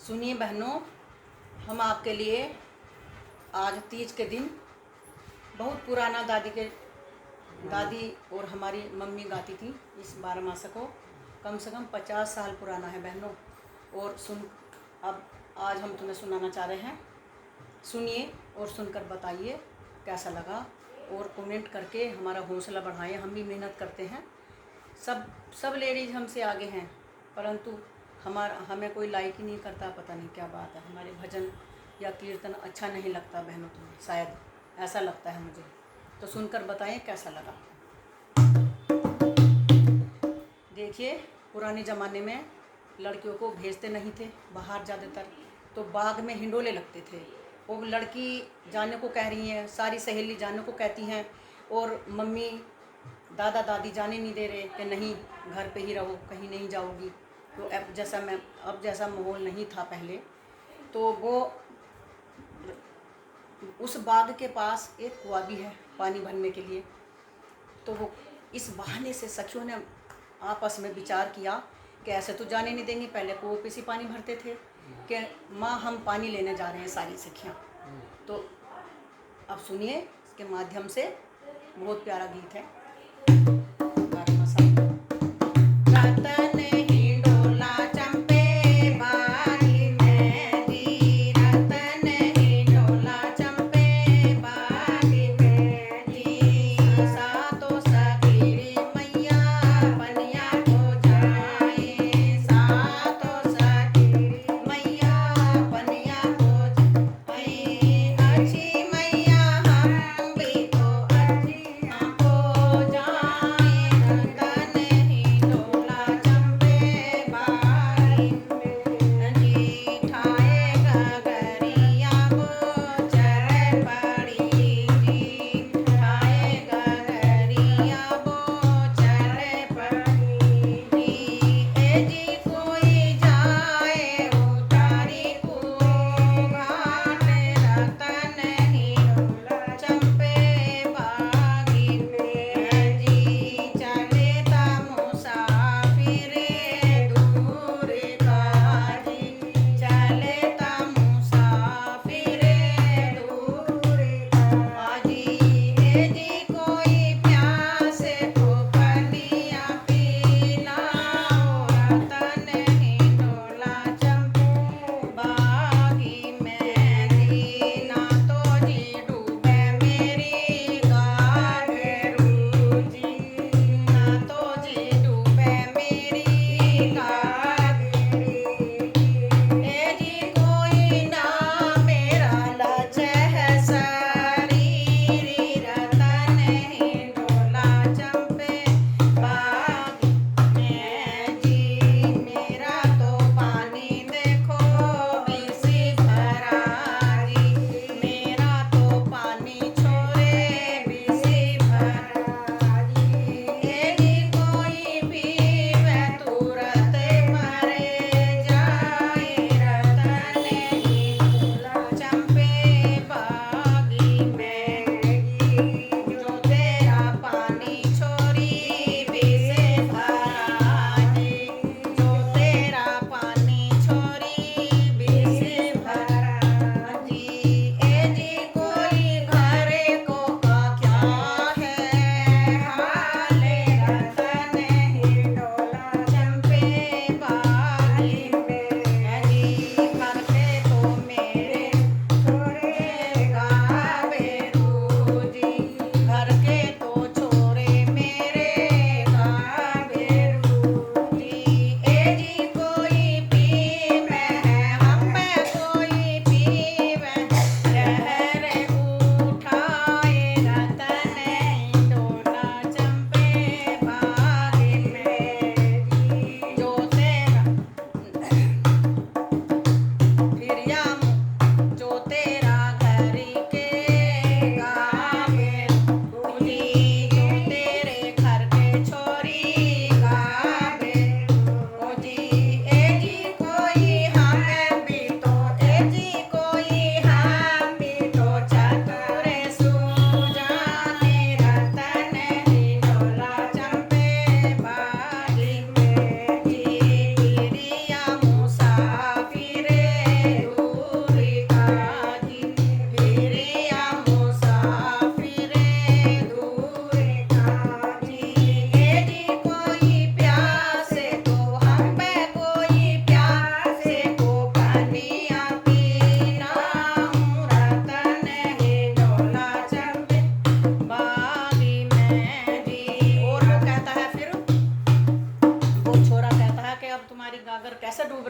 सुनिए बहनों, हम आपके लिए आज तीज के दिन बहुत पुराना दादी और हमारी मम्मी गाती थी इस 12 मास को। कम से कम 50 साल पुराना है बहनों। और अब आज हम तुम्हें सुनाना चाह रहे हैं। सुनिए और सुनकर बताइए कैसा लगा, और कमेंट करके हमारा हौसला बढ़ाएं। हम भी मेहनत करते हैं, सब लेडीज़ हमसे आगे हैं, परंतु हमें कोई लाइक ही नहीं करता। पता नहीं क्या बात है, हमारे भजन या कीर्तन अच्छा नहीं लगता बहनों तुम्हें, शायद ऐसा लगता है मुझे। तो सुनकर बताएं कैसा लगा। देखिए, पुराने ज़माने में लड़कियों को भेजते नहीं थे बाहर, ज़्यादातर तो बाग में हिंडोले लगते थे। वो लड़की जाने को कह रही हैं, सारी सहेली जाने को कहती हैं, और मम्मी दादा दादी जाने नहीं दे रहे कि नहीं घर पे ही रहो, कहीं नहीं जाओगी। तो अब जैसा माहौल नहीं था पहले, तो वो उस बाग के पास एक कुआं भी है पानी भरने के लिए। तो वो इस बहाने से सखियों ने आपस में विचार किया कि ऐसे तो जाने नहीं देंगे, पहले कुओं पे से पानी भरते थे, कि माँ हम पानी लेने जा रहे हैं सारी सखियाँ। तो अब सुनिए, इसके माध्यम से बहुत प्यारा गीत है। रतन हिंडोला चंपे बारी में दी, रतन हिंडोला चंपे बारी में दी। सातो सखीरी मैया पनिया को जाए, सातो सखीरी मैया पनिया को जाए। अच्छी मैया हम भी तो अच्छी हमको जाए, रतन हिंडोला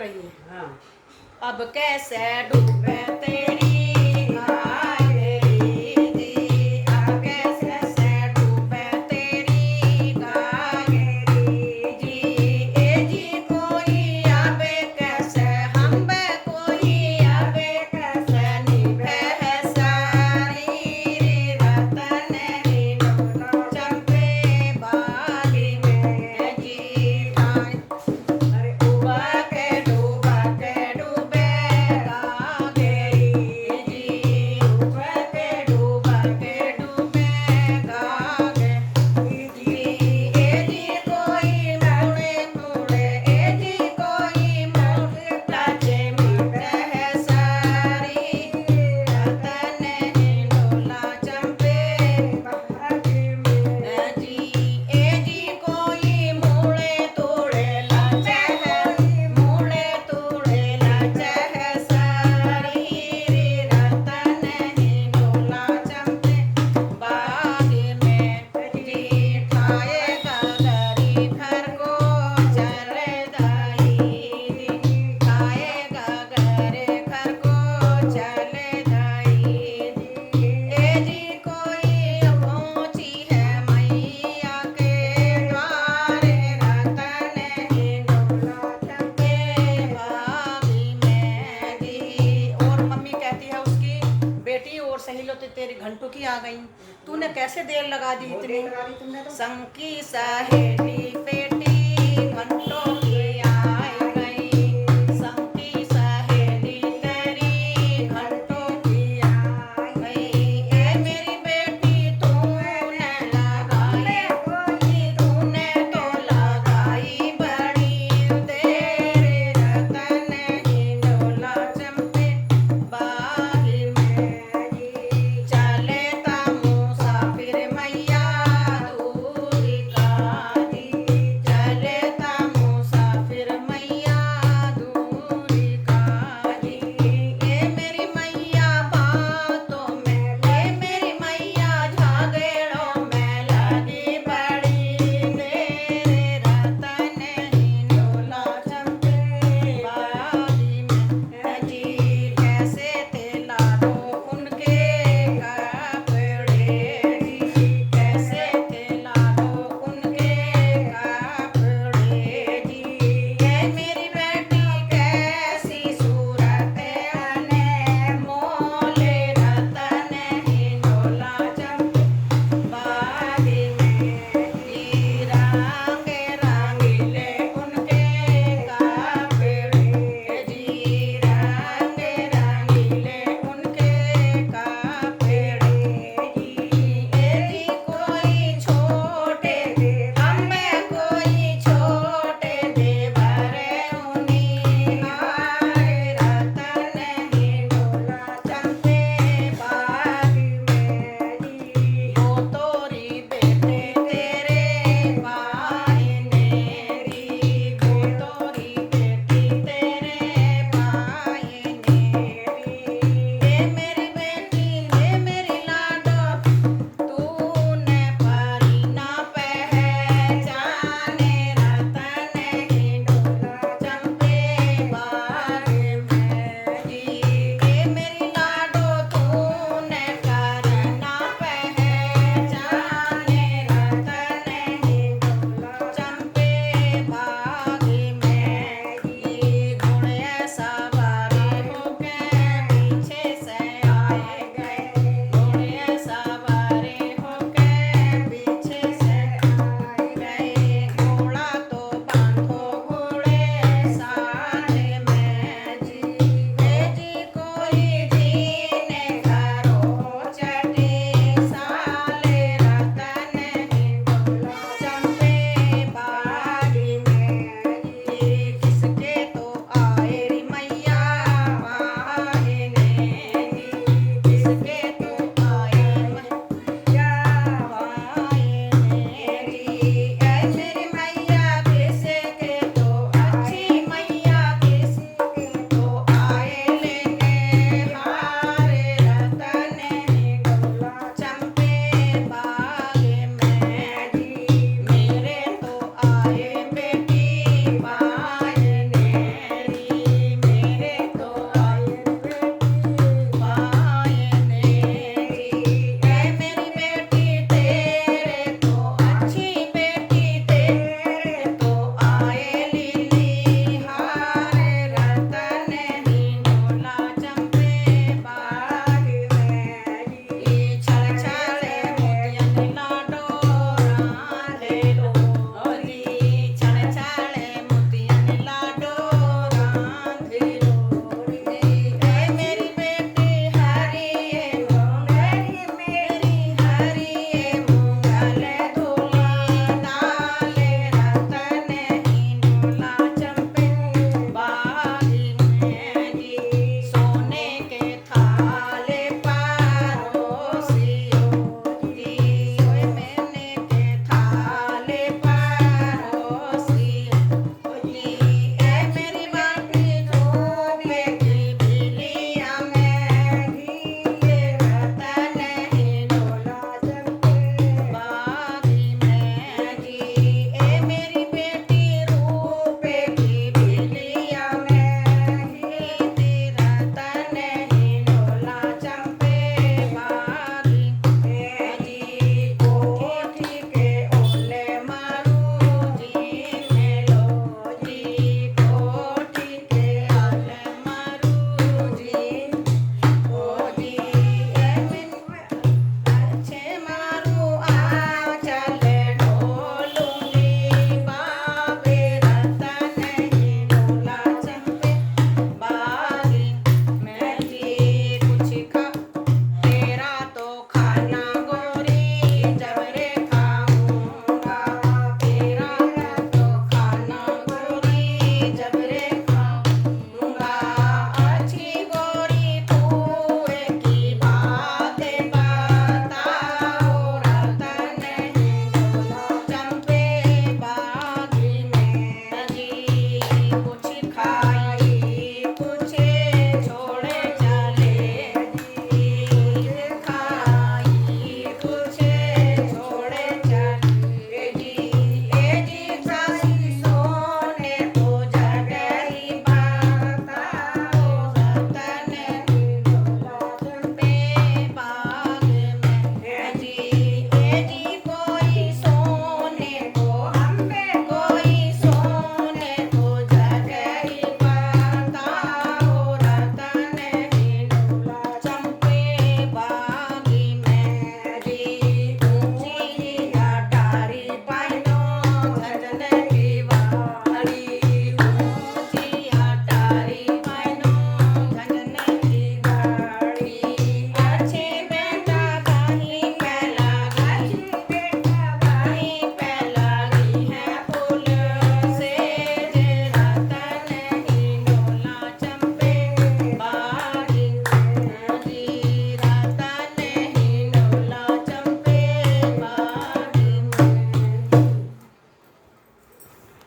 रही है। हाँ। अब कैसे डूबे तेरी गागरी जी, अब कैसे डूबे तेरी गागरी जी। ए जी कोई आवे कैसे हम बे, कोई आवे कैसे निभे सारी रतन री डोलो चंपे बाली में जी ठाई। अरे डूबा के डूबे गागरी जी, डूबा के डूबे गागरी जी। ए जी कोई मुड़े मुड़े, ए जी कोई मुड़े लाजे मिटे सारी रतन हिंडोला चंपे बागी में जी। ए जी कोई मुड़े तोड़े लाचे है, मुड़े तोड़े लाचे है सारी रतन हिंडोला चंपे बागी में जी ठाए गागरी घर को चले दाई, ठाए गागरे घर को चले दाई। ए जी कोई पहुंची है मैया के द्वारे रतन हिंडोला चंपे बागी में जी। और मम्मी कहती है उसकी बेटी और सहेलो तो तेरी घंटों की आ गई, तूने कैसे देर लगा दी बहुत इतनी। देर लगा दी तुमने तो। संग की सहेली पेट